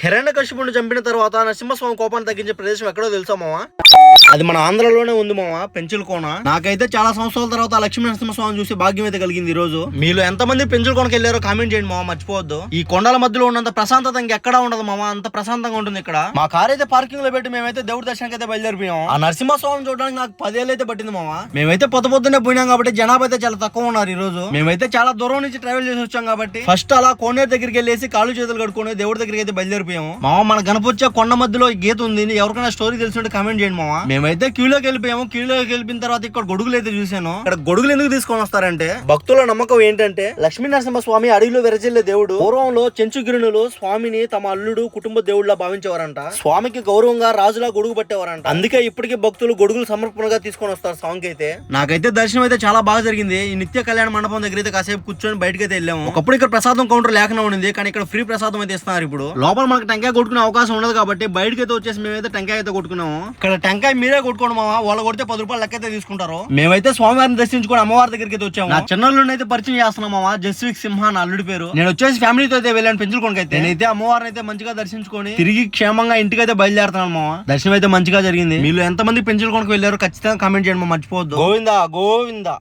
హిరణ్యకశిపుడిని చంపిన తర్వాత నరసింహస్వామి కోపాన్ని తగ్గించే ప్రదేశం ఎక్కడో తెలుసా మావా? అది మన ఆంధ్రలోనే ఉంది మావా, పెంచులకోన. నాకైతే చాలా సంవత్సరాల తర్వాత లక్ష్మీ నరసింహస్వామిని చూసి భాగ్యం అయితే కలిగింది ఈ రోజు. మీలో ఎంతమంది పెంచులకోనకి వెళ్ళారో కామెంట్ చేయండి మావా, మర్చిపోవద్దు. ఈ కొండల మధ్యలో ఉన్నంత ప్రశాంతత ఇంకెక్కడా ఉండదు మావా, అంత ప్రశాంతంగా ఉంటుంది ఇక్కడ. మా కార్ అయితే పార్కింగ్ లో పెట్టి మేమైతే దేవుడి దర్శనానికి అయితే బయలుదేరిపోయాం. ఆ నరసింహస్వామిని చూడడానికి నాకు 10 ఏళ్ళు అయితే పట్టింది మావా. మేమైతే పొద్దున్నే పోయినాం కాబట్టి జనాభా అయితే చాలా తక్కువ ఉన్నారు ఈ రోజు. మేమైతే చాలా దూరం నుంచి ట్రావెల్ చేసి వచ్చాం కాబట్టి ఫస్ట్ అలా కోనేరు దగ్గరికి వెళ్ళేసి కాళ్ళు చేతులు కడుక్కొని దేవుడి దగ్గరికి అయితే బయలుదేరిపోయాము మావా. మన గణపొచ్చే కొండ మధ్యలో గీత ఉంది, ఎవరికైనా స్టోరీ తెలిసి కామెంట్ చేయండి మావా. మేమైతే క్యూలోకి వెళ్ళిపోయాము. క్యూలోకి వెళ్ళిన తర్వాత ఇక్కడ గొడుగులు అయితే చూసాను. ఇక్కడ గొడుగులు ఎందుకు తీసుకొని వస్తారంటే భక్తుల నమ్మకం ఏంటంటే లక్ష్మీ నరసింహ స్వామి అడవిలో విరజిల్లే దేవుడు. పూర్వంలో చెంచుగిరునులు స్వామిని తమ అల్లుడు కుటుంబ దేవుడిలా భావించేవారంట. స్వామికి గౌరవంగా రాజులా గొడుగు పట్టేవారంట. అందుకే ఇప్పటికీ భక్తులు గొడుగులు సమర్పణగా తీసుకొని వస్తారు స్వామికి అయితే. నాకైతే దర్శనం అయితే చాలా బాగా జరిగింది. ఈ నిత్య కళ్యాణ మండపం దగ్గర అయితే కాసేపు కూర్చొని బయటకి అయితే వెళ్ళాము. ఒకప్పుడు ఇక్కడ ప్రసాదం కౌంటర్ లేకుండా ఉండింది, కానీ ఇక్కడ ఫ్రీ ప్రసాదం అయితే ఇస్తున్నారు. ఇప్పుడు లోపల మనకు టెంకాయ కొట్టుకునే అవకాశం ఉండదు కాబట్టి బయటకి అయితే వచ్చేసి మేమైతే టెంకాయ అయితే కొట్టుకున్నాము. ఇక్కడ టెంకాయ మీరే కొట్టుకోండి మావా, వాళ్ళు కొడితే 10 రూపాయలు లెక్క అయితే తీసుకుంటారు. మేమైతే స్వామివారిని దర్శించుకొని అమ్మవారి దగ్గరికి అయితే వచ్చాము. నా చిన్నల్లుని అయితే పరిచయం చేస్తున్నాం మావా, జస్విక్ సింహ నా అల్లుడి పేరు. నేను వచ్చేసి ఫ్యామిలీతో అయితే వెళ్ళాను పెంచులకోనకి అయితే. నేనైతే అమ్మవారిని అయితే మంచిగా దర్శించుకొని తిరిగి క్షేమంగా ఇంటికి అయితే బయలుదేరుతున్నాను మావా. దర్శనం అయితే మంచిగా జరిగింది. మీరు ఎంతమంది పెంచులకోనకి వెళ్ళారో ఖచ్చితంగా కామెంట్ చేయండి, మర్చిపోవద్దు. గోవిందా గోవిందా.